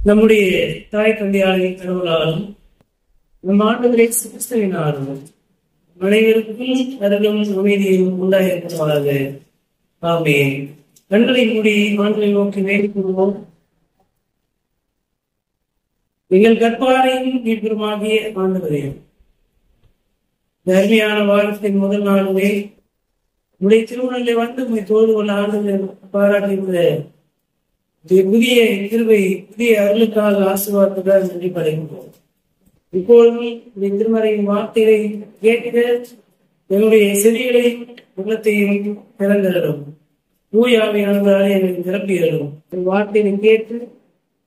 நம்முடைய தாய் தந்தையாரை கடவுளாலும் நம் ஆண்டவரை கிறிஸ்துவினாலும் அனைவருக்கும் அருளும் அமைதியும் உண்டாயிருப்பதாக. ஆமென். கண்களை மூடி ஆண்டவரை நோக்கி வேண்டிக் கொள்வோம். எங்கள் கற்பாரையும் மீட்பெருமாகிய ஆண்டவரே, அருமையான வாரத்தின் முதல் நாளிலே உடைய திருமணங்களை வந்து உங்களை தோடு கொள்ள ஆண்டவர் பாராட்டுகின்ற புதிய கிருபை, புதிய அருளுக்காக ஆசீர்வாதத்துக்காக நன்றி படைக்கின்றோம். இப்பொழுதும் இந்த திருமறையின் வார்த்தையை கேட்க என்னுடைய செவிகளையும் உள்ளத்தையும் திறந்தரும் தூயாவியானவராலே எனக்கு நிரப்பியரும் வார்த்தையை கேட்டு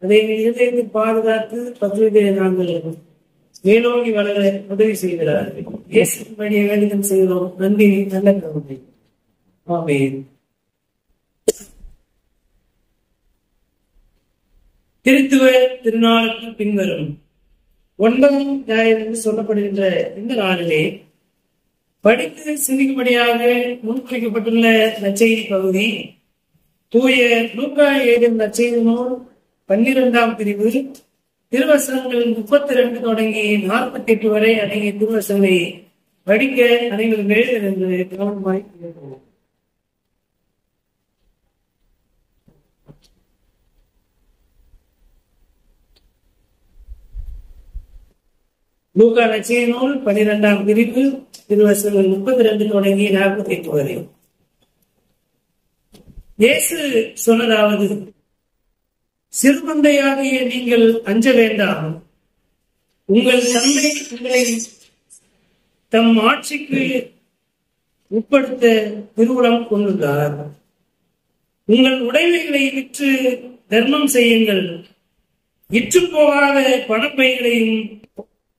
அதை இதயத்தை பாதுகாத்து பத்திரிகை நாங்கள் மேலோங்கி வளர உதவி செய்கிறார்கள். இயேசு வழியை வேண்டுதல் செய்கிறோம். நன்றி, நல்ல கருணை. ஆமென். திருத்துவ திருநாளுக்கு பின்வரும் 9ஆம் ஞாயிறு என்று சொல்லப்படுகின்ற இந்த நாளிலே படித்து சிந்திக்கும்படியாக முன்குறிக்கப்பட்டுள்ள நற்செய்தி பகுதி தூய லூக்கா எழுதிய நற்செய்தி நூல் 12ஆம் பிரிவு திருவசனங்கள் 32 தொடங்கி 48 வரை அடங்கிய திருவசனங்களை படிக்க அனைவரும் என்று கவனமாய் கேட்கிறோம். லூக்கா நற்செய்தி நூல் 12ஆம் பிரிவு திருவசனங்கள் 32 தொடங்கி 48 வரை. இயேசு சொன்னதாவது: சிறுமந்தையாகிய நீங்கள் அஞ்ச வேண்டாம். உங்கள் தந்தை உங்களை தம் ஆட்சிக்கு உட்படுத்த திருவுளம் கொண்டுள்ளார். உங்கள் உடைமைகளை விற்று தர்மம் செய்யுங்கள். விற்று போகாத பணப்பைகளையும்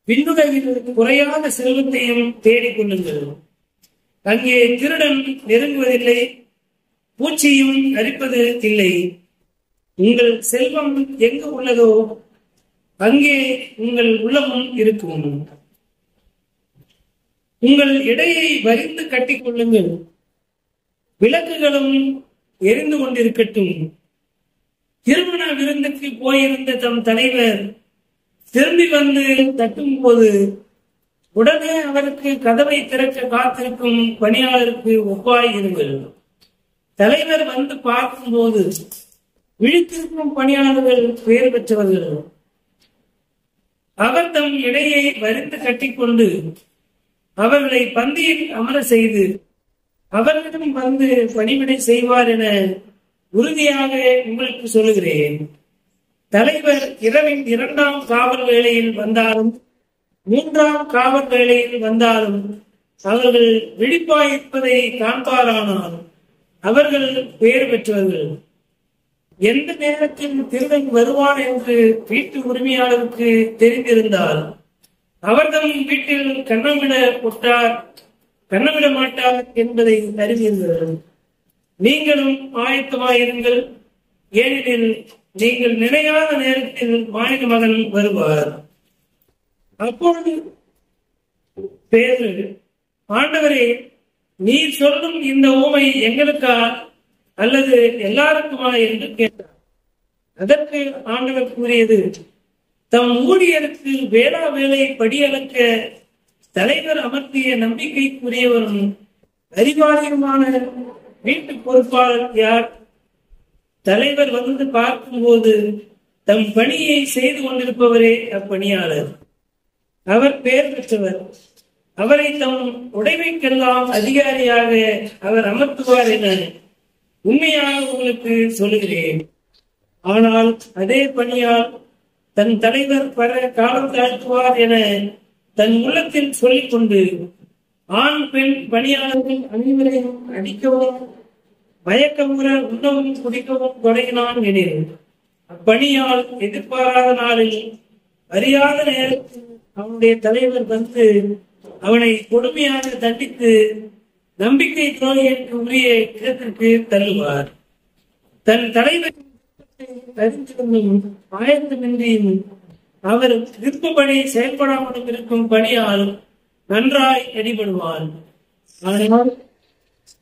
விண்ணுலகில் குறையாத செல்வத்தையும் தேடிக் கொள்ளுங்கள். அங்கே திருடன் நெருங்குவதில்லை, பூச்சியும் அரிப்பது இல்லை. உங்கள் செல்வம் எங்கு உள்ளதோ அங்கே உங்கள் உள்ளமும் இருக்கும். உங்கள் இடையை வரிந்து கட்டிக் கொள்ளுங்கள். விளக்குகளும் எரிந்து கொண்டிருக்கட்டும். திருமண விருந்துக்கு போயிருந்த தம் தலைவர் திரும்பி வந்து தட்டும் போது உடனே அவருக்கு கதவை திறக்க காத்திருக்கும் பணியாளருக்கு ஒப்பாய் இருங்கள். தலைவர் வந்து பார்க்கும் போது விழித்திருக்கும் பணியாளர்கள் பெயர் பெற்றவர்கள். அவர் தம் இடையை வரிந்து கட்டிக்கொண்டு அவர்களை பந்தியில் அமர செய்து அவர்களிடம் வந்து பணிவிடை செய்வார் என உறுதியாக உங்களுக்கு சொல்லுகிறேன். தலைவர் இரவின் 2ஆம் காவல் வேளையில் வந்தாலும் 3ஆம் காவல் வேளையில் வந்தாலும் அவர்கள் விழிப்பாயிருப்பதை காண்பாரானால் அவர்கள் பெயர் பெற்றவர்கள். எந்த நேரத்தில் திருடன் வருவான் என்று வீட்டு உரிமையாளருக்கு தெரிந்திருந்தால் அவர்தம் வீட்டில் கண்ணமிட மாட்டார் என்பதை அறிவீர்கள். நீங்களும் ஆயத்தமாயிருங்கள், ஏனெனில் நீங்கள் நினையாத நேரத்தில் மானிட மகன் வருவார். அப்பொழுது பேதுரு, ஆண்டவரே, நீர் சொல்லும் இந்த ஊமை எங்களுக்கா அல்லது எல்லாருக்குமா என்று கேட்டார். அதற்கு ஆண்டவர் கூறியது: தம் ஊழியருக்கு வேளா வேலை படியளக்க தலைவர் அமர்த்திய நம்பிக்கைக்குரியவரும் அறிவாளியுமான வீட்டு பொறுப்பாளர் யார்? தலைவர் வந்து பார்க்கும்போது தம் பணியை செய்து கொண்டிருப்பவரே அப்பணியாளர். அவர் பெயர் பெற்றவர். அவரை தம் உடைமைக்கெல்லாம் அதிகாரியாக அவர் அமர்த்துவார் என உண்மையாக உங்களுக்கு சொல்லுகிறேன். ஆனால் அதே பணியால் தன் தலைவர் பல காலம் தாழ்த்துவார் என தன் உள்ளத்தில் சொல்லிக் கொண்டு ஆண் பெண் பணியாளர்கள் அனைவரையும் அடிக்கவும் மயக்கமுற உண்ணவும் குடிக்கவும் தொடங்கினான் எனில் அப்பணியால் எதிர்பாராத நாளில் அறியாத நேரத்தில் அவனுடைய தலைவர் வந்து அவனை கொடுமையாக தண்டித்து நம்பிக்கை துரோகிக்கு உரிய இடத்திற்கு தள்ளுவார். தன் தலைவர் அறிந்திருந்தும் ஆயத்தமின்றியும் அவர் விருப்பப்படி செயல்படாமலும் இருக்கும் பணியால் நன்றாய் அடிபடுவார். ஆனால்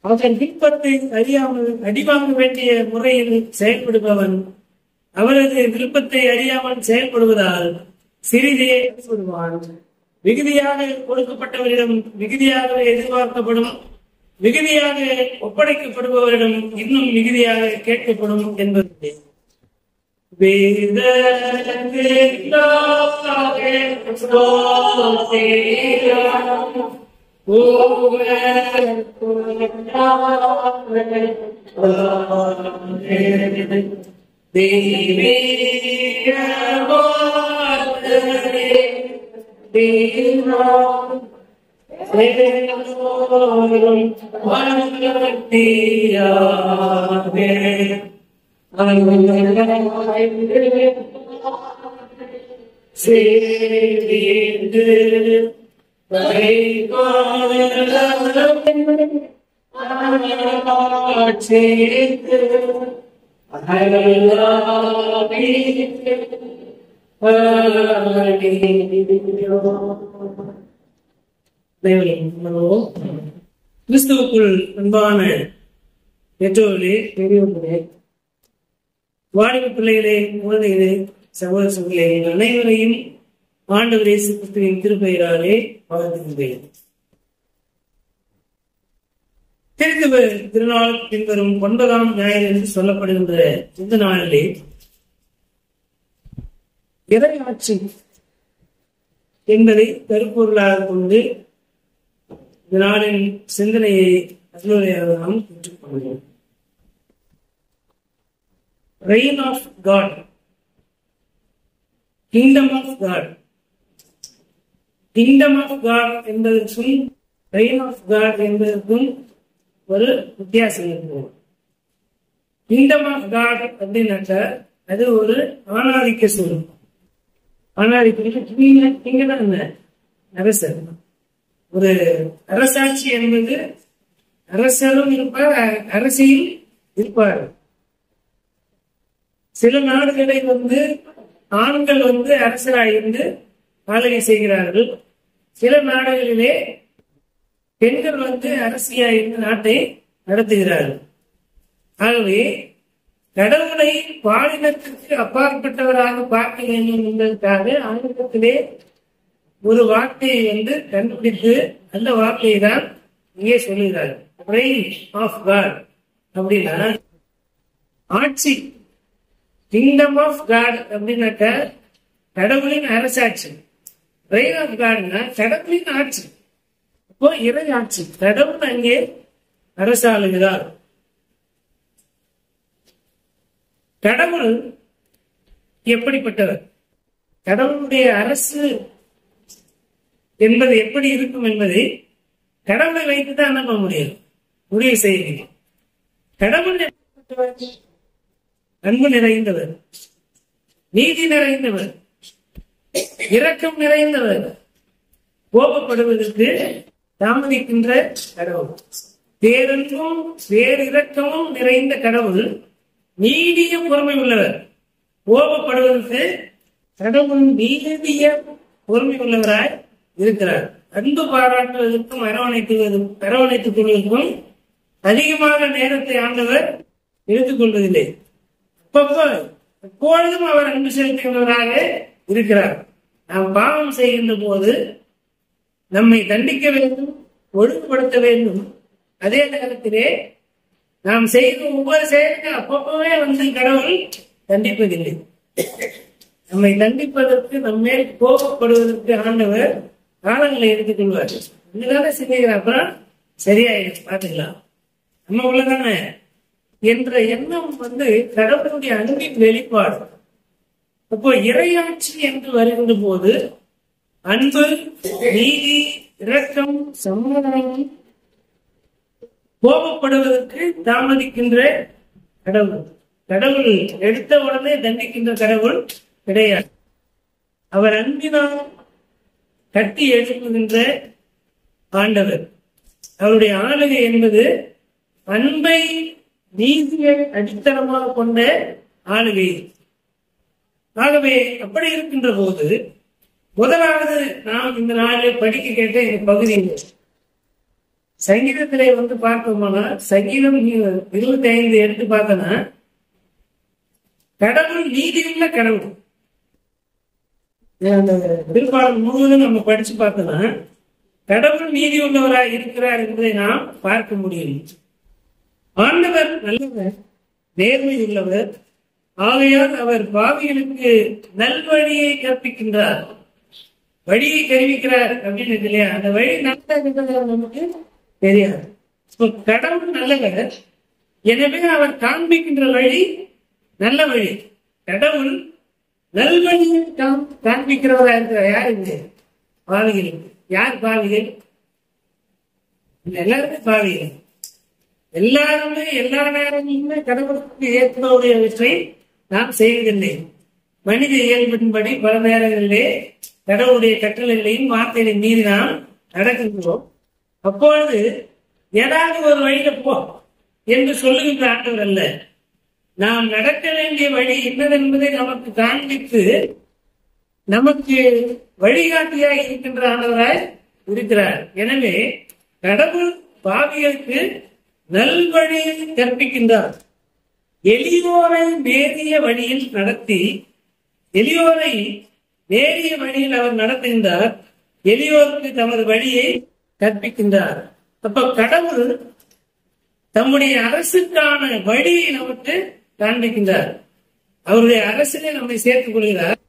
அவன் விருப்பத்தை அறியாமல் அடிவாங்க வேண்டிய முறையில் செயல்படுபவன் அவரது விருப்பத்தை அறியாமல் செயல்படுவதால் சிறிதே விடுவான். மிகுதியாக கொடுக்கப்பட்டவரிடம் மிகுதியாக எதிர்பார்க்கப்படும், மிகுதியாக ஒப்படைக்கப்படுபவரிடம் இன்னும் மிகுதியாக கேட்கப்படும் என்பது கிறிஸ்துவுக்குள் அன்பான பெற்றோர்களே, பெரியோர்களே, வாலிப பிள்ளைகளே, குழந்தைகளே, சகோதர சகோதரிகளே, அனைவரையும் ஆண்டவர் இயேசு கிறிஸ்துவின் திருப்பெயராலே வாழ்த்துகின்றேன். திருத்துவ திருநாள் பின்வரும் 9ஆம் ஞாயிறு என்று சொல்லப்படுகின்ற இந்த நாளிலே இறையாட்சி என்பதை கருப்பொருளாக கொண்டு இந்த நாளின் சிந்தனையை அலுவலையாக நாம் பெற்றுக்கொள்கிறோம். Reign of God, Kingdom of God. Kingdom of God என்பதற்கும் Reign of God என்பதற்கும் ஒரு வித்தியாசம் இருக்கு. Kingdom of God அப்படின்னாக்கா அது ஒரு ஆணாதிக்க சொல். ஆணாதிக்க அரசர். ஒரு அரசாட்சி என்பது அரசரும் இருப்பார், அரசியல் இருப்பார். சில நாடுகளை ஆண்கள் அரசராயிருந்து ஆளுகை செய்கிறார்கள். சில நாடுகளிலே பெண்கள் அரசியாயிருந்து நாட்டை நடத்துகிறார்கள். ஆகவே கடவுளை பாலினத்திற்கு அப்பாற்பட்டவராக பார்க்க வேண்டும் என்பதற்காக ஆங்கிலத்திலே ஒரு வார்த்தையை கண்டுபிடித்து அந்த வார்த்தையை தான் இங்கே சொல்லுகிறார். Reign of God அப்படின்னா ஆட்சி. கிங்டம் ஆஃப் காட் அப்படின்னாக்க கடவுளின் அரசாட்சி. Reign of Godனா கடவுளின் ஆட்சி. இப்போ இறை ஆட்சி, கடவுள் அங்கே அரசாளுகிறார். கடவுள் எப்படிப்பட்டவர், கடவுளுடைய அரசு என்பது எப்படி இருக்கும் என்பதை கடவுளை வைத்துதான் நம்ப முடிவு செய்ய. கடவுள் எப்படிப்பட்டவர்? அன்பு நிறைந்தவர், நீதி நிறைந்தவர், இரக்கம் நிறைந்தவர், கோபப்படுவதற்கு தாமதிக்கின்ற கடவுள், பேரன்பும் பேரிரக்கமும் நிறைந்த கடவுள், நீடிய பொறுமை உள்ளவர். கோபப்படுவதற்கு கடவுள் நீடிய பொறுமை உள்ளவராய் இருக்கிறார். அன்பு பாராட்டுவதற்கும் அரவணைத்துக் கொள்வதற்கும் அதிகமாக நேரத்தை ஆண்டவர் எடுத்துக் கொள்வதில்லை. எப்பொழுதும் அவர் அன்பு செலுத்துகிறவராக இருக்கிறார். நாம் பாவம் செய்கின்ற போது நம்மை தண்டிக்க வேண்டும், ஒழுங்குபடுத்த வேண்டும். அதே நேரத்திலே நாம் செய்த ஒவ்வொரு செயலுக்கும் அப்பப்பவே கடவுள் தண்டிப்பதில்லை. நம்மை தண்டிப்பதற்கு நம்ம மேல் கோபப்படுவதற்கு ஆண்டவர் காலங்களை எடுத்துக் கொள்வார். இதுதானே சிந்திக்கிற அப்புறம் சரியாயிடுச்சு, பாத்துக்கலாம், நம்ம உள்ளதானே என்ற எண்ணம் கடவுளுடைய அன்பின் வெளிப்பாடு. அப்போ இறையாட்சி என்று வருகின்ற போது அன்பு, நீதி, இரக்கம், சமாதானம், கோபப்படுவதற்கு தாமதிக்கின்ற கடவுள். கடவுள் எடுத்த உடனே தண்டிக்கின்ற கடவுள் கிடையாது. அவர் அன்பினால் கட்டி எழுப்புகின்ற ஆண்டவர். அவருடைய ஆளுகை என்பது அன்பை, நீதியை அடித்தளமாக கொண்ட ஆளுகை. ஆகவே அப்படி இருக்கின்ற போது முதலாவது நாம் இந்த நாளில் படிக்க கேட்ட இந்த பகுதியில் சங்கீதத்திலே பார்த்தோம்னா, சங்கீதம் 25 எடுத்து பார்த்தோன்னா கடவுள் நீதியுள்ள கடவுள். அந்த திருப்பாடல் முழுவதும் நம்ம படிச்சு பார்த்தோம்னா கடவுள் நீதி உள்ளவராய் இருக்கிறார் என்பதை நாம் பார்க்க முடியும். ஆண்டவர் நல்லவர், நேர்மை உள்ளவர், ஆகையால் அவர் பாவிகளுக்கு நல்வழியை கற்பிக்கின்றார், வழியை தெரிவிக்கிறார் அப்படின்னு இருக்கு இல்லையா? அந்த வழி நல்ல நமக்கு தெரியாது. கடவுள் நல்லவர், எனவே அவர் காண்பிக்கின்ற வழி நல்ல வழி. கடவுள் நல்வழியை காண்பிக்கிறவரா இருக்கிறார். யாருக்கு? பாவிகளுக்கு. யார் பாவிகள்? எல்லாருமே பாவிகள். எல்லாருமே எல்லா நேரங்களிலுமே கடவுளுக்கு ஏற்புடையவற்றை நாம் செய்வதில்லை. மனித இயல்பின்படி பல நேரங்களிலே கடவுளுடைய கட்டளைகளையும் வார்த்தைகளையும் மீறி நாம் நடக்கின்றோம். அப்பொழுது ஏதாவது ஒரு வழியில போ என்று சொல்லுகின்ற ஆண்டவர் அல்ல, நாம் நடக்க வேண்டிய வழி என்னதென்பதை நமக்கு காண்பித்து நமக்கு வழிகாட்டியாய் இருக்கின்ற ஆண்டவராய் இருக்கிறார். எனவே கடவுள் பாவிகளுக்கு நல்வழியை கற்பிக்கின்றார். எளியோரை நேரிய வழியில் நடத்தி, எளியோரை நேரிய வழியில் அவர் நடத்துகின்றார், எளியோருக்கு தமது வழியை கற்பிக்கின்றார். அப்ப கடவுள் தம்முடைய அரசுக்கான வழியை நமக்கு காண்பிக்கின்றார். அவருடைய அரசிலே நம்மை சேர்த்துக் கொள்கிறார்.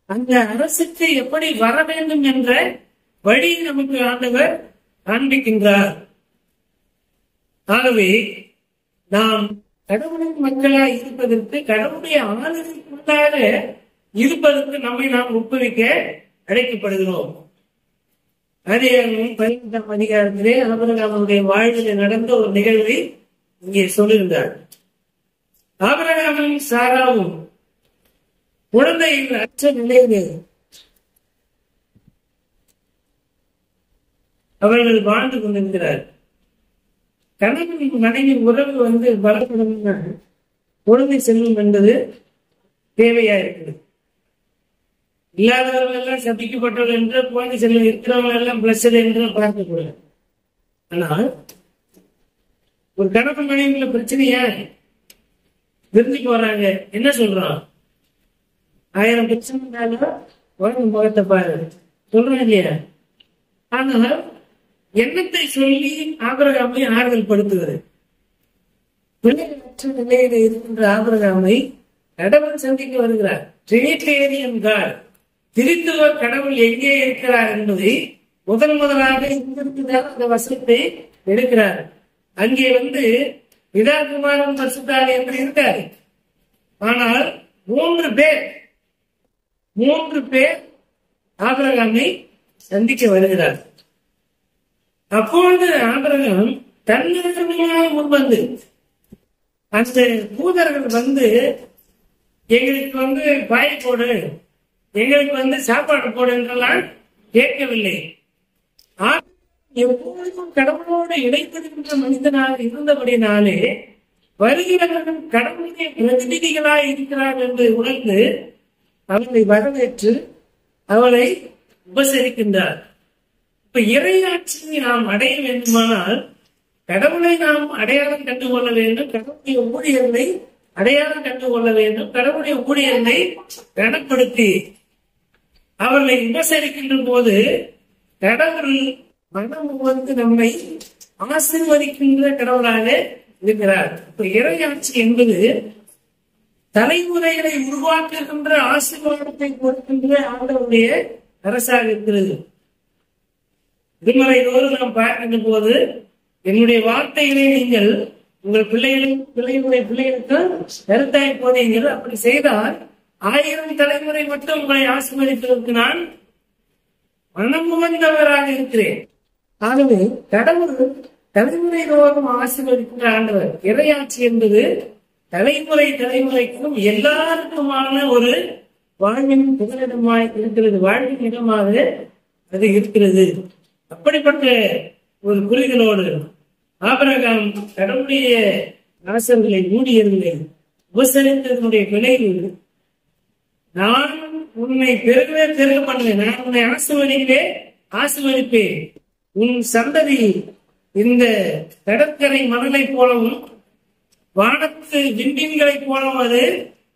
அந்த அரசுக்கு எப்படி வர வேண்டும் என்ற வழியை நமக்கு ஆண்டவர் காண்பிக்கின்றார். ஆகவே நாம் கடவுளின் மக்களாய் இருப்பதற்கு, கடவுளுடைய ஆளுகைக்குள்ளாக இருப்பதற்கு நம்மை நாம் ஒப்புவிக்க அழைக்கப்படுகிறோம். அதே 15ஆம் அதிகாரத்திலே ஆபிரகாமுடைய வாழ்வில் நடந்த ஒரு நிகழ்வை இங்கே சொல்லுகின்றார். ஆபிரகாமும் சாராவும் குழந்தையின் அற்ற நிலையிலே அவர்கள் வாழ்ந்து கொண்டிருக்கிறார். கணவன் மனைவி உறவு பலப்படும் குழந்தை செல்வம் என்பது தேவையா இருக்குது. இல்லாதவர்கள் எல்லாம் சபிக்கப்பட்டவர்கள் என்று, குழந்தை செல்வம் இருக்கிறவங்க எல்லாம் பிளஸட் என்று பார்க்கக்கூடாது. ஆனால் ஒரு கணவன் மனைவிக்குள்ள பிரச்சனையா விரும்பி போறாங்க, என்ன சொல்றான்? 1000 பிரச்சனை இருந்தாலும் உலகம் முகத்தை பாரு சொல்றோம் இல்லையா? ஆனால் எண்ணத்தை சொல்லி ஆபிரகாமை ஆறுதல் படுத்துவது. பிள்ளைகளற்ற நிலையில இருக்கின்ற ஆபிரகாமை கடவுள் சந்திக்க வருகிறார். ட்ரினிட்டேரியன் காட், திருத்துவ கடவுள் எங்கே இருக்கிறார் என்பதை முதலாக இங்கிருந்துதான் அந்த வசனத்தை எடுக்கிறார். அங்கே பிதா குமாரன் பரிசுத்தாவி என்று இருக்காரு. ஆனால் 3 பேர் ஆபிரகாமை சந்திக்க வருகிறார். அப்பொழுது ஆபிரகாம் தன்னிடமாக முன்வந்து, அந்த தூதர்கள் எங்களுக்கு பாய் போடு, எங்களுக்கு சாப்பாடு போடு என்றெல்லாம் கேட்கவில்லை. எப்பொழுதும் கடவுளோடு இடைப்படுகின்ற மனிதனாக இருந்தபடினாலே வருகிறவர்கள் கடவுளுடைய பிரதிநிதிகளாய் இருக்கிறார்கள் என்று உணர்ந்து அவனை வரவேற்று அவளை உபசரிக்கின்றார். இப்ப இறையாட்சியை நாம் அடைய வேண்டுமானால் கடவுளை நாம் அடையாளம் கண்டுகொள்ள வேண்டும், கடவுளுடைய ஊழியர்களை அடையாளம் கண்டுகொள்ள வேண்டும். கடவுளுடைய ஊழியர்களை கனப்படுத்தி அவர்களை உபசரிக்கின்ற போது கடவுள் மனம் நம்மை ஆசீர்வதிக்கின்ற கடவுளாக இருக்கிறார். இப்ப இறையாட்சி என்பது தலைமுறைகளை உருவாக்குகின்ற, ஆசீர்வாதத்தை கொடுக்கின்ற ஆண்டவருடைய அரசாக இருக்கிறது. திருமறையோடு நாம் பார்க்கின்ற போது, என்னுடைய வார்த்தைகளை நீங்கள் உங்கள் பிள்ளைகளுடைய பிள்ளைகளுக்கு கருத்தாய் போனீர்கள், அப்படி செய்தால் 1000 தலைமுறை மட்டும் உங்களை ஆசீர்வதிப்பதற்கு நான் மனம் உகந்தவராக இருக்கிறேன். ஆகவே கடவுள் தலைமுறை தோறும் ஆசீர்வதிக்கின்ற ஆண்டவர். இறையாட்சி என்பது தலைமுறைக்கும் எல்லாருக்குமான ஒரு வாழ்வின் புகலிடமாய் இருக்கிறது, வாழ்வின் இடமாக அது இருக்கிறது. அப்படிப்பட்ட ஒரு புரிதலோடு ஆபிரகாம் கடவுளுடைய அரசர்களை, ஊழியர்களை உபசரித்ததனுடைய விளைவு, நான் உன்னை பெருகவே பெருக பண்ணுவேன், நான் உன்னை ஆசீர்வதிப்பேன், உன் சந்ததி இந்த கடற்கரை மணலை போலவும் வானத்து விண்மீன்களை போலவும் அது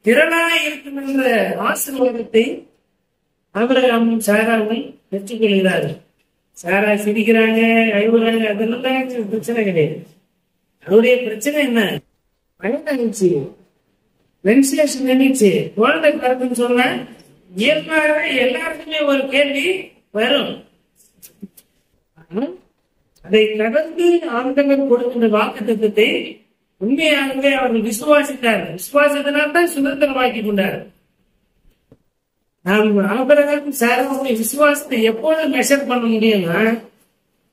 திரளாய் இருக்கின்ற ஆசீர்வாதத்தை ஆபிரகாமும் சாராவும் பெற்றுக்கொள்கிறார்கள். சாரா சிரிக்கிறாங்க, அழுகுறாங்க, அதெல்லாம் பிரச்சனை கிடையாது. அவருடைய பிரச்சனை என்ன? வயதாகிடுச்சு, வென்சிலேஷன் நினைச்சு குழந்தை பிறகுன்னு சொன்ன இயல்பாகவே எல்லாருக்குமே ஒரு கேள்வி வரும். அதை கடந்து ஆண்டவர் கொடுக்கின்ற வாக்குத்தத்தத்தை உண்மையாகவே அவர்கள் விசுவாசித்தார்கள். விசுவாசத்தினால்தான் சுதந்திரமாக்கி கொண்டார்கள். நாம் ஆபிரகாம் சாராவுடைய விசுவாசத்தை எப்போது மெஷர் பண்ண முடியும்னா,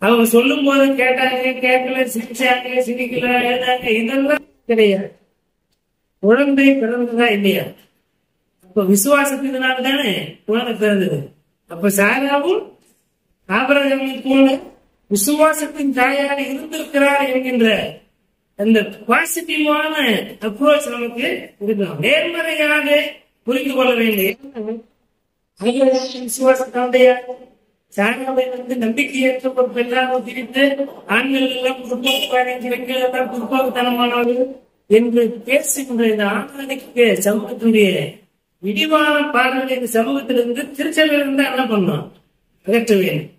அவங்க சொல்லும் போது கேட்டாங்க, கேட்கல, சிரிச்சாங்க, சிரிக்கல, எழுதாங்க, இதெல்லாம் கிடையாது. குழந்தை பிறந்ததா இல்லையா? அப்ப விசுவாசத்தினால தானே குழந்தை பிறந்தது. அப்ப சாராவும் ஆபிரகாமை போல விசுவாசத்தின் தாயாக இருந்திருக்கிறார் என்கின்ற அந்த பாசிட்டிவான அப்ரோச் நமக்கு இருக்கணும். நேர்மறையாக புரிந்து கொள்ள வேண்டிய விசுவாசத்தாண்டைய சாராவை நம்பிக்கையற்ற ஒரு பெண்ணாக பிரித்து ஆண்கள் எல்லாம் பெண்கள் எல்லாம் பிற்போக்குத்தனமானவர்கள் என்று பேசுகின்ற இந்த ஆணாதிக்க சமூகத்தினுடைய இடிவான பார்வை இந்த சமூகத்திலிருந்து திருச்சபையிலிருந்து என்ன பண்ணோம்? அகற்ற வேண்டும்.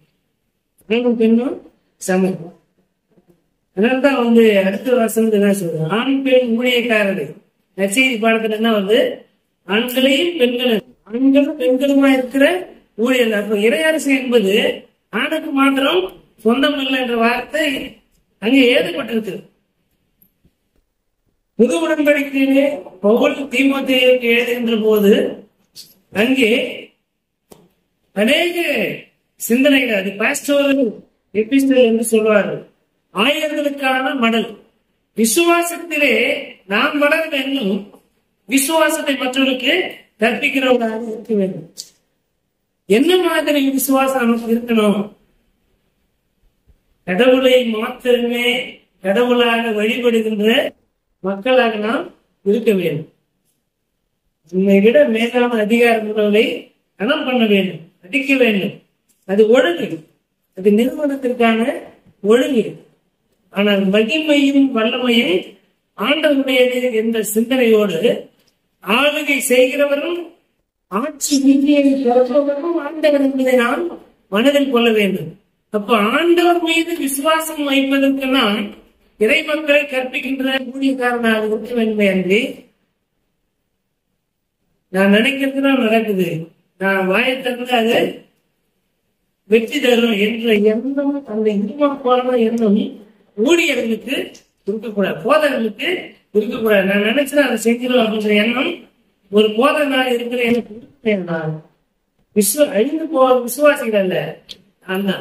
ஆணும் பெண்ணும் சமூகம். அதனால்தான் அடுத்த வசனத்தை என்ன சொல்றோம்? ஆண் பெண் ஊழியக்காரர்கள் நற்செய்தி பாடத்துல என்ன ஆண்களையும் பெண்களும் ஆண்களும் பெண்களுமா இருக்கிற ஊழியர். அப்ப இறையரசு என்பது ஆணுக்கு மாத்திரம் சொந்தம் இல்லை என்ற வார்த்தை அங்கே எழுதப்பட்டிருக்கு. புது உடன்படிக்கையிலே பவுல் தீமோத்தேயுவுக்கு எழுதுகின்ற போது அங்கே அநேக சிந்தனைகள், அது பாஸ்டோரல் எபிஸ்டல் என்று சொல்வார்கள், ஆயர்களுக்கான மடல். விசுவாசத்திலே நாம் வளர வேண்டும், விசுவாசத்தை மற்றவர்களுக்கு கற்பிக்கிறவர்களாக இருக்க வேண்டும். என்ன மாதிரி விசுவாசம் நமக்கு இருக்கணும்? கடவுளை மாத்திரமே கடவுளாக வழிபடுகின்ற மக்களாக நாம் இருக்க வேண்டும். உண்மை விட மேலான அதிகாரங்களை கணம் பண்ண வேண்டும், அடிக்க வேண்டும். அது ஒழுங்கு, அது நிறுவனத்திற்கான ஒழுங்கு. ஆனால் மகிமையும் வல்லமையும் ஆண்டவருடையது என்ற சிந்தனையோடு ஆளுகை செய்கிறவரும் ஆட்சி நீதியை பெறுபவரும் ஆண்டவர் என்பதை நாம் மனதில் கொள்ள வேண்டும். அப்ப ஆண்டவர் மீது விசுவாசம் வைப்பதற்கு நான் இறை மக்களை கற்பிக்கின்ற ஊழியக்காரனாக இருக்க வேண்டும் என்று நான் நினைக்கிறது தான் நடக்குது. நான் வாயத்திறந்து அது வெற்றி தரும் என்ற எண்ணம், அந்த இருமப்பான எண்ணம் ஊழியர்களுக்கு இருக்கக்கூடாது, போதர்களுக்கு இருக்கக்கூடாது. நான் நினைச்சுதான் அதை செஞ்சிடும் அப்படின்ற எண்ணம் ஒரு போதனாக இருக்கிற எனக்கு அழிந்து போக விசுவாசிகள் அல்ல. ஆனா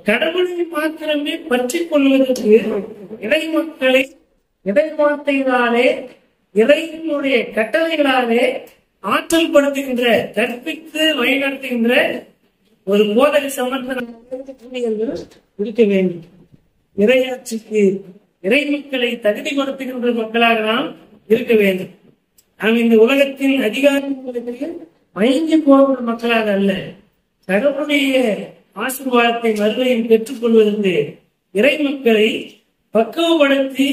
கடவுளை மாத்திரமே பற்றி கொள்வதற்கு இறை மக்களை இறை வார்த்தைகளாலே இறைவனுடைய கட்டளைகளாலே ஆற்றல் படுத்துகின்ற, கற்பித்து வழிநடத்துகின்ற ஒரு போதனை சமர்ப்பணங்கள் இருக்க வேண்டும். இறையாட்சிக்கு இறை மக்களை தகுதி கொடுத்துகின்ற மக்களாக நாம் இருக்க வேண்டும். நாம் இந்த உலகத்தின் அதிகாரங்களுக்கு மயங்கி போகிற மக்களாக அல்ல, கடவுளுடைய ஆசீர்வாதத்தை மறுபடியும் பெற்றுக் கொள்வதற்கு இறை மக்களை பக்குவப்படுத்தி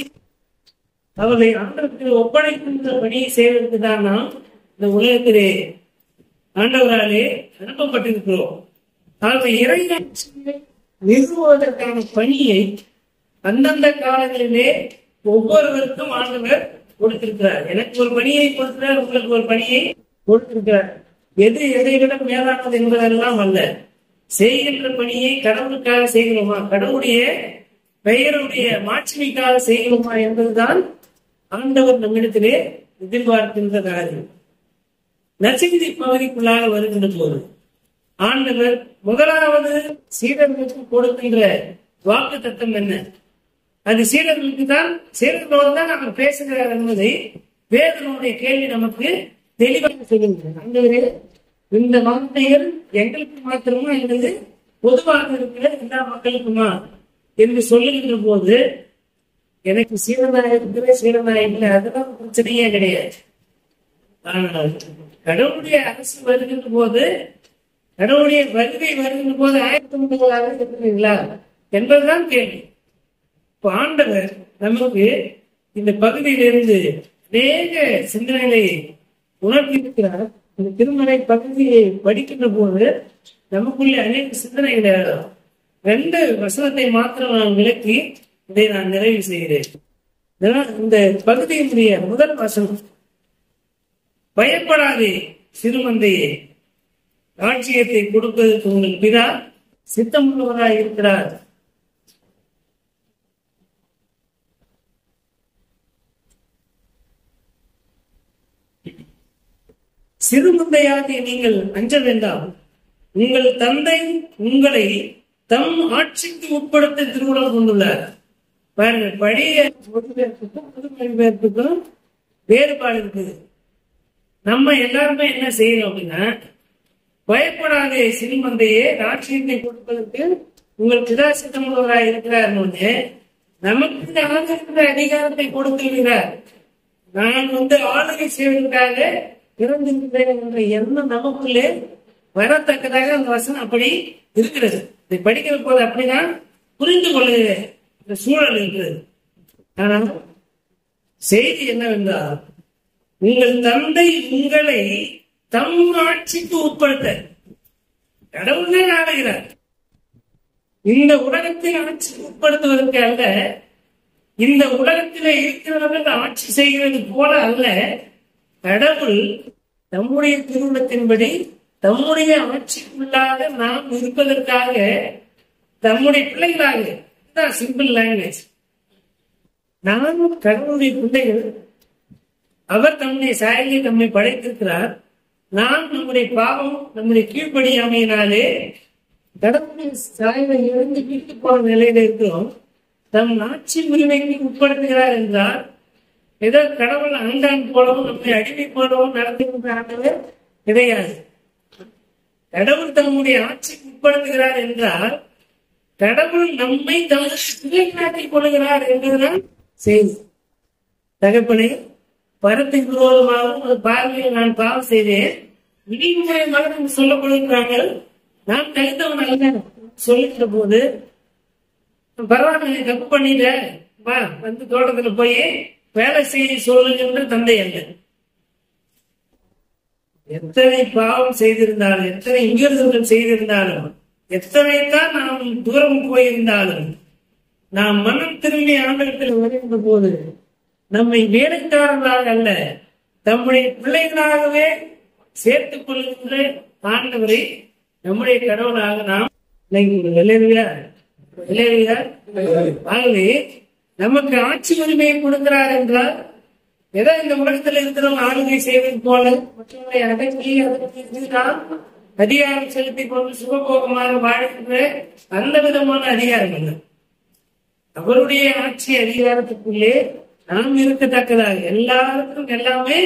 அவர்களை ஆண்டவருக்கு ஒப்படைக்கின்ற பணியை செய்வதற்கு தான் நாம் இந்த உலகத்திலே ஆண்டவராலே அனுப்பப்பட்டிருக்கிறோம். அவர்கள் இறையாட்சியை நிறுவுவதற்கான பணியை அந்தந்த காலங்களிலே ஒவ்வொருவருக்கும் ஆண்டவர் கொடுத்திருக்கிறார். எனக்கு ஒரு பணியை கொடுக்கிறார், உங்களுக்கு ஒரு பணியை கொடுத்திருக்கிறார். எது எதை விட மேலானது என்பதெல்லாம் அல்ல. செய்கின்ற பணியை கடவுளுக்காக செய்கிறோமா, கடவுளுடைய பெயருடைய மாட்சிமைக்காக செய்கிறோமா என்பதுதான் ஆண்டவர் நம்மிடத்திலே எதிர்பார்க்கின்ற காரியம். நற்செய்தி பகுதிக்குள்ளாக வருகின்ற போது ஆண்டவர் முதலாவது சீடர்களுக்கு கொடுக்கின்ற வாக்கு தத்தம் என்ன? அது சீடர்களுக்கு தான், சீடர்களோடு தான் அவர் பேசுகிறார் என்பதை வேதனுடைய கேள்வி நமக்கு தெளிவாக சொல்லுகிறது. ஆண்டவரே, இந்த வார்த்தைகள் எங்களுக்கு மாத்திரமா அல்லது பொதுவாக இருக்கிற எல்லா மக்களுக்குமா என்று சொல்லுகின்ற போது எனக்கு சீடனாக இருக்கிற சீடனாக இல்லை, அதெல்லாம் பிரச்சனையே கிடையாது. ஆனால் கடவுளுடைய அரசு வருகின்ற போது, கடவுளுடைய வருகை வருகின்ற போது ஆயத்தமாக இருக்கிறீர்களா என்பதுதான் கேள்வி. இப்ப ஆண்டவர் நமக்கு இந்த பகுதியிலிருந்து அநேக சிந்தனைகளை உணர்த்திருக்கிறார். இந்த திருமறை பகுதியை படிக்கின்ற போது நமக்குள்ளே அநேக சிந்தனைகள் 2 வசனத்தை மாத்திரம் நான் விளக்கி இதை நான் நிறைவு செய்கிறேன். இந்த பகுதியினுடைய முதல் வசனம், பயப்படாதே சிறுமந்தையே, ராஜ்யத்தை கொடுப்பதற்கு உங்கள் பிதா சித்தமுள்ளவராய் இருக்கிறார். சிறுமந்தையாகிய நீங்கள் அஞ்ச வேண்டாம், உங்கள் தந்தை உங்களை தம் ஆட்சிக்கு உட்படுத்த திருவுளம் கொண்டுள்ளார். பாருங்க, பழைய மொழிபெயர்ப்புக்கும் புது மொழிபெயர்ப்புக்கும் வேறுபாடு இருக்குது. நம்ம எல்லாருமே என்ன செய்யணும் அப்படின்னா, பயப்படாதே சிறுமந்தையே, ராட்சியத்தை கொடுப்பதற்கு உங்கள் பிதா சித்தமுள்ளவராய் இருக்கிறார். நமக்கு ஆளுகிற அதிகாரத்தை கொடுக்கிறார். நான் ஆளுகை செய்வதற்காக பிறந்திருக்கிறேன் என்ற எண்ணம் நமக்குள்ளே வரத்தக்கதாக அந்த வசனம் அப்படி இருக்கிறது. இதை படிக்கிற போது அப்படிதான் புரிந்து கொள்ளுகிற இந்த சூழல் இருக்கிறது. ஆனால் செய்தி என்னவென்றால், உங்கள் தந்தை உங்களை தம் ஆட்சிக்கு உட்படுத்த கடவுளே நாடுகிறார். இந்த உலகத்தில் ஆட்சிக்கு உட்படுத்துவதற்கு அல்ல, இந்த உலகத்திலே இருக்கிறவர்கள் ஆட்சி செய்கிறது போல அல்ல. கடவுள் தம்முடைய திருவுளத்தின்படி தம்முடைய ஆட்சிக்குள்ளாக நாம் இருப்பதற்காக தம்முடைய பிள்ளைகளாக, சிம்பிள் லாங்குவேஜ், நாம் கடவுளுடைய பிள்ளைகள். அவர் தம்முடைய சாயலை நம்மை படைத்திருக்கிறார். நாம் நம்முடைய பாவம் நம்முடைய கீழ்ப்படியாமையினாலே கடவுளுடைய சாயலை இழந்து வீட்டு போன நிலையில இருக்கிறோம். தம் ஆட்சி உரிமைக்கு உட்படுத்துகிறார் என்றால், ஏதோ கடவுள் ஆண்டான் போலவும் நம்மை அடிமை போலவும் நடத்துகின்ற கிடையாது. கடவுள் தம்முடைய ஆட்சிக்கு உட்படுத்துகிறார் என்றால், கடவுள் நம்மை தமது பிள்ளைகளாக்கிக் கொள்கிறார் என்பதுதான் செய்தி. தகப்பனை பரத்தை விரோதமாகவும் அது பார்வையை நான் பாவம் செய்தேன், விதிமுறை மகன் சொல்லப்படுகிறார்கள், நான் தகுந்தவன் அல்ல சொல்லுகிற போது, பரவாயில்ல தப்பு பண்ணிட்ட, வா தோட்டத்துல போய் வேலை செய்ய சொல்லுகின்ற தந்தை அல்ல. எத்தனை பாவம் செய்திருந்தாலும், எத்தனை இங்கிருந்தவர்கள் செய்திருந்தாலும், எத்தனைத்தான் நாம் தூரம் போயிருந்தாலும், நாம் மனம் திரும்பி ஆண்டவத்தில் வருகின்ற போது நம்மை வேலைக்காரர்களாக அல்ல, தம்முடைய பிள்ளைகளாகவே சேர்த்துக் கொள்கின்ற ஆண்டவரை நம்முடைய கடவுளாக நாம் ஆகவே நமக்கு ஆட்சி உரிமையை கொடுக்கிறார் என்றால், ஏதோ இந்த உலகத்தில் இருக்கிறவங்க ஆளுகை செய்வது போல மற்றவர்களை அடக்கி அதற்கு நாம் அதிகாரம் செலுத்திக் கொண்டு சுகபோகமாக வாழ்கின்ற அந்த விதமான அதிகாரங்கள். அவருடைய ஆட்சி அதிகாரத்துக்குள்ளே நாம் இருக்கத்தக்கதாக எல்லாருக்கும் எல்லாமே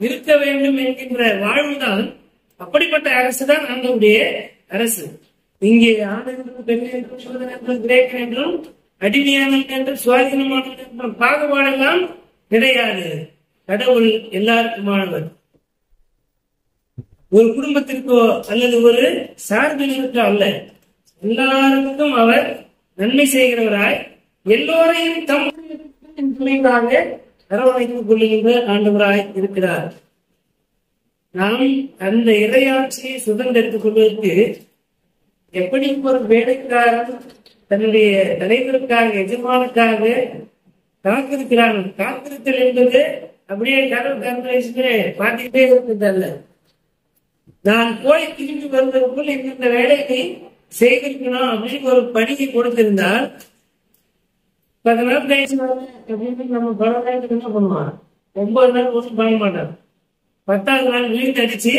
இருக்க வேண்டும் என்கின்ற வாழ்வுதான். அப்படிப்பட்ட அரசு தான் ஆண்டவருடைய அரசு. இங்கே ஆண் பெண் கிரேக்கன் என்றும் அடிமையான என்று சுவாதீனமான பாகுபாடெல்லாம் கிடையாது. கடவுள் எல்லாருக்குமானவர். ஒரு குடும்பத்திற்கோ அல்லது ஒரு சார்பினருக்கோ அல்ல, எல்லாருக்கும் அவர் நன்மை செய்கிறவராய் எல்லோரையும் தம்முடைய அரவணைத்துக் கொள்ளுகின்ற ஆண்டவராய் இருக்கிறார். நாம் அந்த இறையாட்சியை சுதந்திரத்துக் கொள்வதற்கு எப்படி ஒரு வேலைக்காரன் தன்னுடைய தலைவருக்காக எஜமானுக்காக காத்திருக்கிறான். காத்திருத்தல் என்பது அப்படியே கடவுள் கண்காணிச்சு பார்த்துக்கிட்டே இருக்கிறதல்ல. நான் போய் திரும்பி வருவதற்குள் இந்த வேலையை செய்திருக்கணும் அப்படின்னு ஒரு பணியை கொடுத்திருந்தால் 10 நாள் கழிச்சு நம்ம பணம் என்ன பண்ணுவான், 9 நாள் ஒன்றும் பண்ண மாட்டான். 10ஆவது நாள் வீட்டு அடிச்சு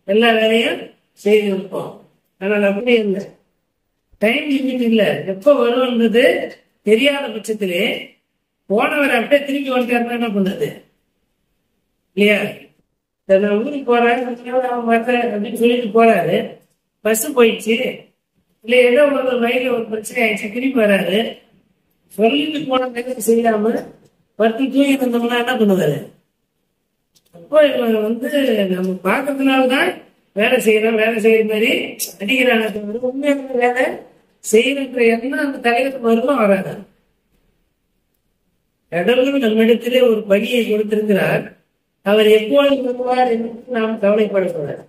எல்லா வேலையும் செய்திருப்போம். ஆனால் அப்படி இல்லை, டைம் லிமிட் இல்லை. எப்ப வரும்ன்றது தெரியாத பட்சத்திலே போனவர் அப்படியே திரும்பி வந்துட்டாருன்னா என்ன பண்ணது இல்லையா? நான் ஊருக்கு போறேன் அவன் வரேன் அப்படின்னு சொல்லிட்டு போறாரு, பஸ் போயிடுச்சு, இல்ல ஏதோ ஒரு ரயில ஒரு பிரச்சனை ஆயிடுச்சு, திரும்பி வராரு, சொல்லிட்டு போன வேலை செய்யாம படுத்து தூங்கி இருந்தோம்னா என்ன பண்ணுவாரு? அப்போ நம்ம பாக்குறதுனாலதான் வேலை செய்யற மாதிரி அடிக்கிறாங்க. உண்மையான வேலை செய்யற எண்ணம் அந்த தலைவருக்கு வருமா வராது. கடவுள் நம்மிடத்திலே ஒரு பணியை கொடுத்திருக்கிறார். அவர் எப்போது வருவார் என்று நாம் கவலைப்படக்கூடாது.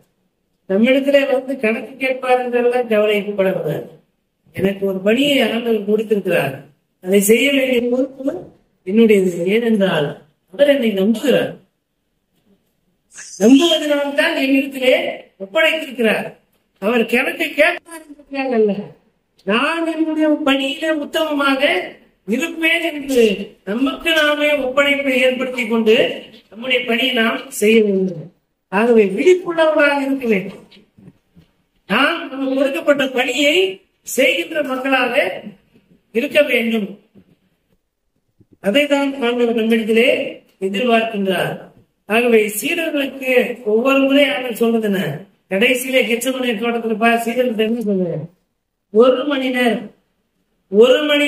நம்மிடத்திலே வந்து கணக்கு கேட்பார் என்றெல்லாம் கவலைப்படக்கூடாது. எனக்கு ஒரு பணியை ஆண்டவர் கொடுத்திருக்கிறார், அதை செய்ய வேண்டிய பொறுப்பு என்னுடையது. ஏனென்றால் அவர் என்னை நம்புகிறார். நம்புவதனால்தான் என்னிடத்திலே ஒப்படைத்திருக்கிறார். அவர் கணக்கு கேட்பார் அல்ல, நான் என்னுடைய பணியில உத்தமமாக இருப்பேன் என்று நமக்கு நாமே ஒப்படைப்பை ஏற்படுத்திக் கொண்டு நம்முடைய பணியை நாம் செய்ய வேண்டும். ஆகவே விழிப்புணர்வாக இருக்க வேண்டும். நாம் நமக்கு ஒதுக்கப்பட்ட பணியை செய்கின்ற மக்களாக இருக்க வேண்டும். அதைதான் ஆண்டவர் நம்மிடத்திலே எதிர்பார்க்கின்றார். ஆகவே சீடர்களுக்கு ஒவ்வொரு முறை ஆண்டவர் சொல்றதுன கடைசியிலே கெத்செமனே தோட்டத்தில் சீடர்கள் என்ன சொல்றேன், 1 மணி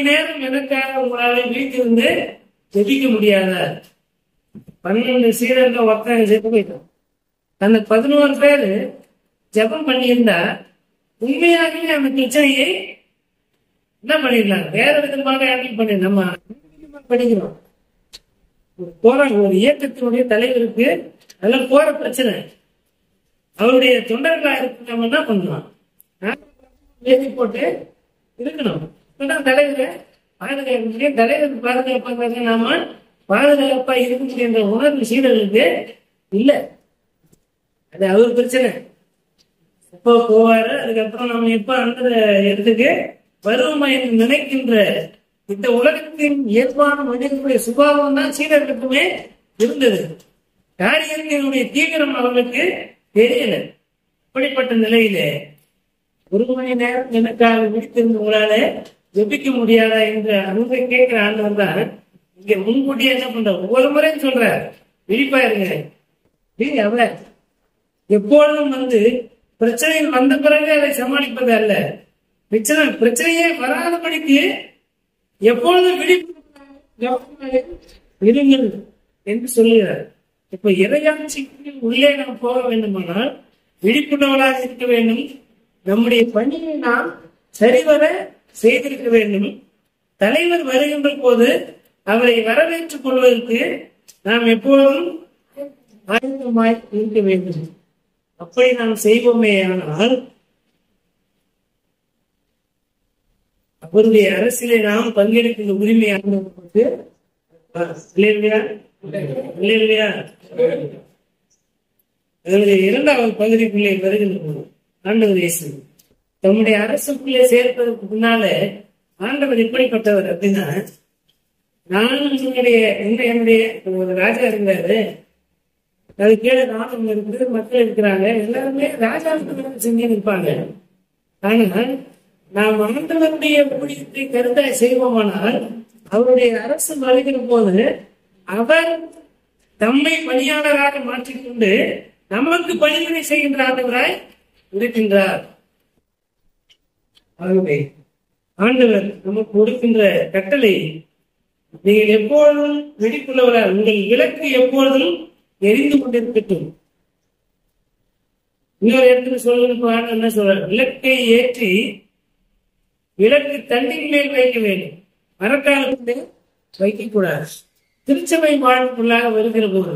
நேரம் எனக்காக உங்களால வீட்டிலிருந்து ஜெபிக்க முடியாத 12 சீடர்கள் ஒருத்தங்க செத்து போயிட்டோம். அந்த 11 பேரு ஜெபம் பண்ணியிருந்தா உண்மையாகவே அந்த பிரச்சனையை என்ன பண்ணிடலாம், வேற விதமாக ஹேண்டில் பண்ணி நம்ம படிக்கிறோம். போறாங்க ஒரு இயக்கத்தினுடைய தலைவருக்கு அதெல்லாம் போற பிரச்சனை, அவருடைய தொண்டர்களா இருக்கு. நம்ம என்ன பண்ணலாம், எழுதி போட்டு இருக்கணும். தலைவரை பாதுகாக்க முடியும், தலைவருக்கு பாதுகாப்பாக நாம பாதுகாப்பா இருக்க முடியுன்ற உணர்வு சீடர்களுக்கு இல்ல. அது அவர் பிரச்சனை. எப்போ போவாரு, அதுக்கப்புறம் நம்ம எப்ப அந்த இடத்துக்கு வருவோமா என்று நினைக்கின்ற இந்த உலகத்தின் இயல்பான மனிதனுடைய சுபாவம் தான் சீடர்களுக்குமே இருந்தது. காரியத்தினுடைய தீவிரம் அவர்களுக்கு தெரியல. அப்படிப்பட்ட நிலையிலே 1 மணி நேரம் எனக்காக விழித்திருந்து உங்களால ஜெபிக்க முடியாதா என்று அங்க கேட்கிற ஆண்டவர் தான் இங்க முன்கூட்டியே என்ன பண்ற, ஒவ்வொரு முறையும் சொல்ற விழிப்பா இருங்க. அவர் எப்பொழுதும் வந்து பிரச்சனைகள் வந்த பிறகு அதை சமாளிப்பது அல்ல, பிரச்சனையே வராதபடிக்கு எப்பொழுதும் விழிப்பு இருங்கள் என்று சொல்லுகிறார். இப்ப இறையாட்சிக்கு உள்ளே நாம் போக வேண்டுமானால் விழிப்புணர்வலாக இருக்க வேண்டும். நம்முடைய பணியை நாம் சரிவர செய்திருக்க வேண்டும். தலைவர் வருகின்ற போது அவரை வரவேற்றுக் கொள்வதற்கு நாம் எப்பொழுதும் ஆயுதமாய் இருக்க வேண்டும். அப்படி நாம் செய்வோமே ஆனால் அவருடைய அரசியலை நாம் பங்கெடுக்கின்ற உரிமை ஆண்டவருக்கு இல்லையா? 2வது பகுதிக்குள்ளே வருகின்ற போது ஆண்டவர் இயேசு தம்முடைய அரசுக்குள்ளே சேர்ப்பதற்கு முன்னால ஆண்டவர் எப்படிப்பட்டவர் அப்படின்னா, என்னுடைய ஒரு ராஜா இருந்தாரு, அது கீழே ராணுவம் இருக்குது, மக்கள் இருக்கிறாங்க, எல்லாருமே ராஜாவுக்கு செஞ்சு இருப்பாங்க. ஆனால் நாம் ஆண்டவருடைய ஊழியத்தை கருத்தை செய்வோமானால் அவருடைய அரசு வருகிற போது அவர் தம்மை பணியாளராக மாற்றிக்கொண்டு நமக்கு பணிவிடை செய்கின்ற ஆண்டவராய் இருக்கின்றார். ஆகவே ஆண்டவர் நமக்கு கொடுக்கின்ற கட்டளை, நீங்கள் எப்பொழுதும் வெடிப்புள்ளவரால் உங்கள் விளக்கு எப்பொழுதும் எரிந்து கொண்டிருக்கட்டும். இன்னொரு இடத்துல சொல்லுங்க, என்ன சொல்ற, விளக்கை ஏற்றி விளக்கு தண்டின் மேல் வைக்க வேண்டும், மரக்காலத்தில் வைக்கக்கூடாது. திருச்சபை வாழ்வுக்குள்ளாக வருகிற போது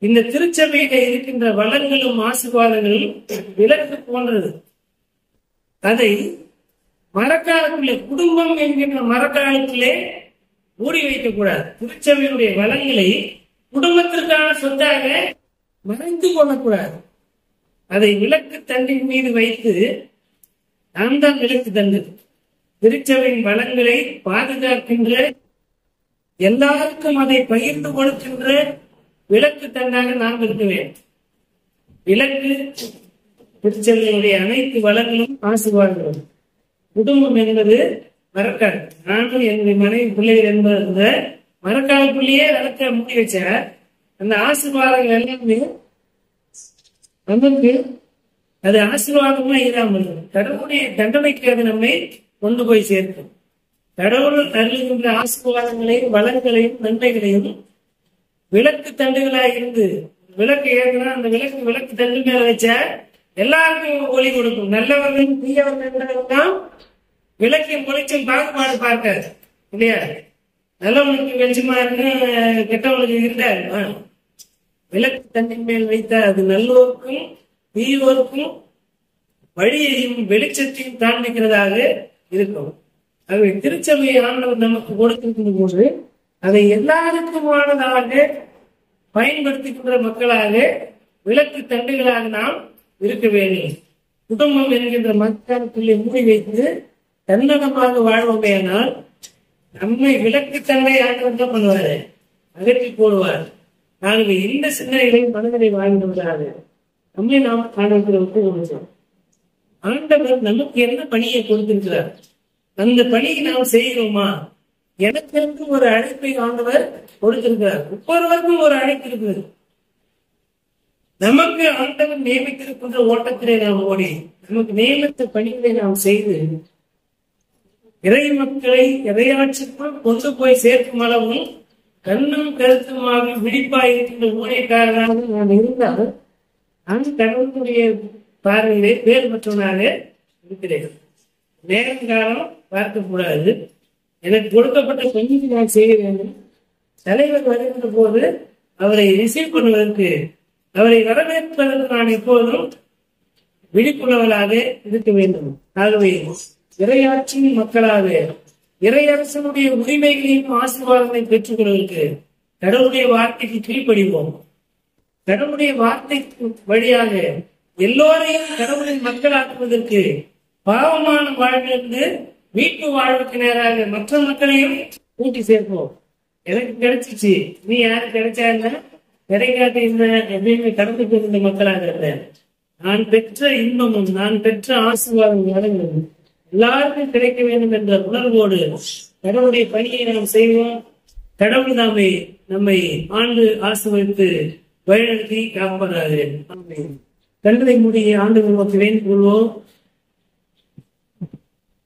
இந்த திருச்சபையில இருக்கின்ற வளங்களும் ஆசீர்வாதங்களும் விளக்கு போன்றது. அதை மரக்காலத்திலே, குடும்பம் என்கின்ற மரக்காலத்திலே மூடி வைக்கக்கூடாது. திருச்சபையினுடைய வளங்களை குடும்பத்திற்கான சொத்தாக மறைந்து கொள்ளக்கூடாது. அதை விளக்கு தண்டின் மீது வைத்து, நாம் தான் விளக்கு தண்டு, திருச்சபையின் வளங்களை பாதுகாக்கின்ற, எல்லாருக்கும் அதை பகிர்ந்து கொடுக்கின்ற விளக்கு தண்டாக நாம் இருக்க வேண்டும். விளக்கு திருச்சபையினுடைய அனைத்து வளங்களும் ஆசீர்வாதங்களும். குடும்பம் என்பது மரக்கால், நானும் என்னுடைய மனைவி பிள்ளைகள் என்பது மரக்காலுக்குள்ளேயே விளக்க மூடி வச்ச அந்த ஆசீர்வாதங்கள் எல்லாமே நமக்கு அது ஆசீர்வாதமா இல்லாமல் கடவுளுடைய தண்டனைக்கு அது நம்மை கொண்டு போய் சேர்க்கும். கடவுள் அருளுகின்ற ஆசீர்வாதங்களையும் வளங்களையும் நன்மைகளையும் விளக்கு தண்டுகளாக இருந்து, விளக்கு ஏறினா அந்த விளக்கு தண்டு மேல வச்சா எல்லாருக்கும் ஒளி கொடுக்கும். நல்லவர்களும் தீயவர்கள் விளக்கின் பொழிச்சல் பாகுபாடு பார்க்காது இல்லையா? நல்லவனுக்கு வெளிச்சமா இருக்கு, கெட்டவனுக்கு இருட்டா இருக்குமா? விளக்கு தன்னின் மேல் வைத்த அது நல்லோருக்கும் தீயோருக்கும் வழியையும் வெளிச்சத்தையும் காண்பிக்கிறதாக இருக்கும். ஆகவே திருச்சபை ஆண்டவர் நமக்கு கொடுத்திருக்கும் போது அதை எல்லாருக்குமானதாக பயன்படுத்துகின்ற மக்களாக, விளக்கு தண்டுகளாக நாம் இருக்க வேண்டும். குடும்பம் என்கின்ற மக்களுக்குள்ளே மூடி வைத்து தன்னடமாக வாழ்வோமேனால் நம்மை விளக்கு தண்டை ஆண்டவர் என்ன பண்ணுவாரு? அகற்றி போடுவார். ஆகவே இந்த சிந்தனைகளை மனதிலே வாழ்ந்தவர்களாக நம்மை நாம் ஆண்டவர்கள் ஒப்பு கொடுத்தோம். ஆண்டவர் நமக்கு என்ன பணியை கொடுத்திருக்கிறார், அந்த பணியை நாம் செய்கிறோமா? எனக்கு ஒரு அழைப்பை ஆண்டவர் கொடுத்திருக்கிறார். ஒவ்வொருவருக்கும் ஒரு அழைப்பு இருக்கிறது. நமக்கு ஆண்டவர் நியமித்திருக்கின்ற ஓட்டத்திலே நாம் ஓடி, நமக்கு நியமித்த பணிகளை நாம் செய்து இறை மக்களை இறையாட்சிக்குள் கொண்டு போய் சேர்க்கும் அளவும் கண்ணும் கருத்துமாக விழிப்பாய் இருக்கின்ற ஊழியக்காரராக நான் இருந்தால் நான் கடவுளுடைய பார்வையிலே பேர் பெற்றவனாக இருக்கிறேன். நேரங்காலம் பார்க்கக்கூடாது. எனக்கு கொடுக்கப்பட்ட பணியை நான் செய்ய வேண்டும். தலைவர் வருகின்ற போது அவரை ரிசீவ் பண்ணுவதற்கு, அவரை வரவேற்பதற்கு நான் எப்போதும் விழிப்புணர்வலாக இருக்க வேண்டும். ஆகவே இறையாட்சியின் மக்களாக இறையரசனுடைய உரிமைகளையும் ஆசீர்வாதங்களை பெற்றுக் கொள்வதற்கு கடவுளுடைய வார்த்தைக்கு கீழ்ப்படிவோம். கடவுளுடைய வார்த்தை வழியாக எல்லோரையும் கடவுளின் மக்களாக்குவதற்கு பாவமான வாழ்விலிருந்து மீட்பு வாழ்வுக்கு நேராக மற்ற மக்களையும் கூட்டி சேர்ப்போம். எனக்கு கிடைச்சிச்சு, நீ யாரு கிடைச்சா என்ன, கிடைக்காட்டி என்ன அப்படின்னு கடந்து போகின்ற மக்களாக இருந்தேன். நான் பெற்ற இன்பமும் நான் பெற்ற ஆசீர்வாதங்களும் எல்லாருக்கும் கிடைக்க வேண்டும் என்ற உணர்வோடு கடவுளுடைய பணியை நாம் செய்வோம். கடவுள் நம்மை ஆண்டு ஆசீர்வதித்து வழிநடத்தி காப்பதாக. கண்களை மூடிய ஆண்டு நோக்கி வேண்டிக் கொள்வோம்.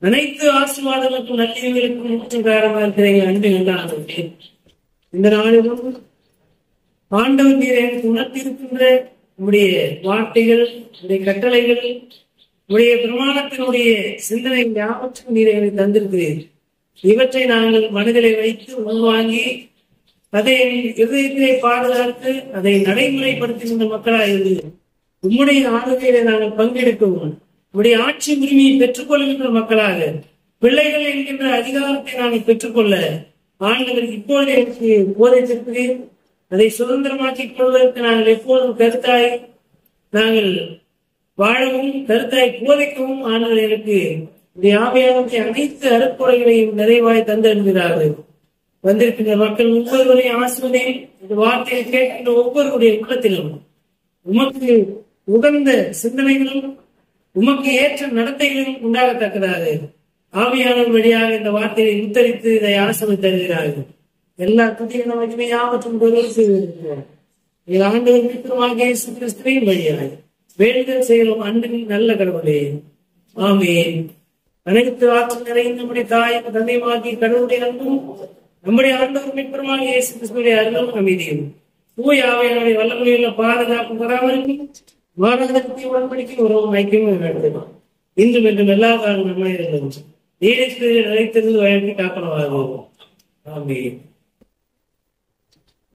அனைத்து ஆசீர்வாதங்களுக்கும் நன்மைகளுக்கும் முக்கியமாக இருக்கிற அன்பு என்றானே இந்த நாளிலும் ஆண்டவர் நீர் எனக்கு உணர்த்தியிருக்கின்ற உடைய வார்த்தைகள், உடைய கட்டளைகள், உடைய பிரமாணத்தினுடைய சிந்தனைகள் யாவற்றுக்கும் நீர் எனக்கு தந்திருக்கிறீர். இவற்றை நாங்கள் மனதிலே வைத்து உள்வாங்கி அதை இதயத்திலே பாதுகாத்து அதை நடைமுறைப்படுத்துகின்ற மக்களாக இருந்து உம்முடைய ஆளுகையில நாங்கள் பங்கெடுக்கவும், உடைய ஆட்சி உரிமையை பெற்றுக் கொள்கின்ற மக்களாக, பிள்ளைகள் என்கின்ற அதிகாரத்தை நாங்கள் பெற்றுக்கொள்ள ஆண்டவர் இப்பொழுது எனக்கு போதித்திருக்கிறேன். அதை சுதந்திரமாக்கிக் கொள்வதற்கு நாங்கள் எப்போதும் கருத்தாய் நாங்கள் வாழவும் கருத்தாய் போதிக்கவும் ஆண்டவர் எனக்கு ஆவியானவருடைய அனைத்து அருட்கொடைகளையும் நிறைவாய் தந்திருக்கிறார்கள். வந்திருக்கின்ற மக்கள் ஒவ்வொருவரையும் ஆசிரியரையும் இந்த வார்த்தையை கேட்கின்ற ஒவ்வொருவருடைய உள்ளத்திலும் உமக்கு உகந்த சிந்தனைகளும் உமக்கு ஏற்ற நடத்தைகளும் உண்டாகத்தக்கதாக ஆவியானவர் வழியாக இந்த வார்த்தையை உத்தரித்து இதை ஆசிரியர் தருகிறார்கள். எல்லா துதிகளும் மகிமை யாவற்றும் செய்திருக்கிறார். ஆண்டவர் மித்திரமாக இயேசு கிறிஸ்துவின் வழியாக வேண்டுதல் செய்கிறோம் அன்பின் நல்ல கடவுளே, ஆமென். அனைத்து ஆற்றல் நிறைந்த நம்முடைய தாய் தந்தையுமாகி கடவுளுடைய அன்பும் நம்முடைய ஆண்டவர் மித்திரமாக இயேசு கிறிஸ்துவின் அருளும் அமைதியும் தூய ஆவியானவருடைய வல்லமையுள்ள பாதுகாப்பு பராமரிக்கும் மாநகரத்தை உடன்படிக்கை உறவும் ஐக்கியமும் வேண்டும். இன்றும் என்றும் எல்லா காலம் நம்மை நீடித்து நிலைத்திருந்து வழங்கி காப்பனவாகும். ஆமென்.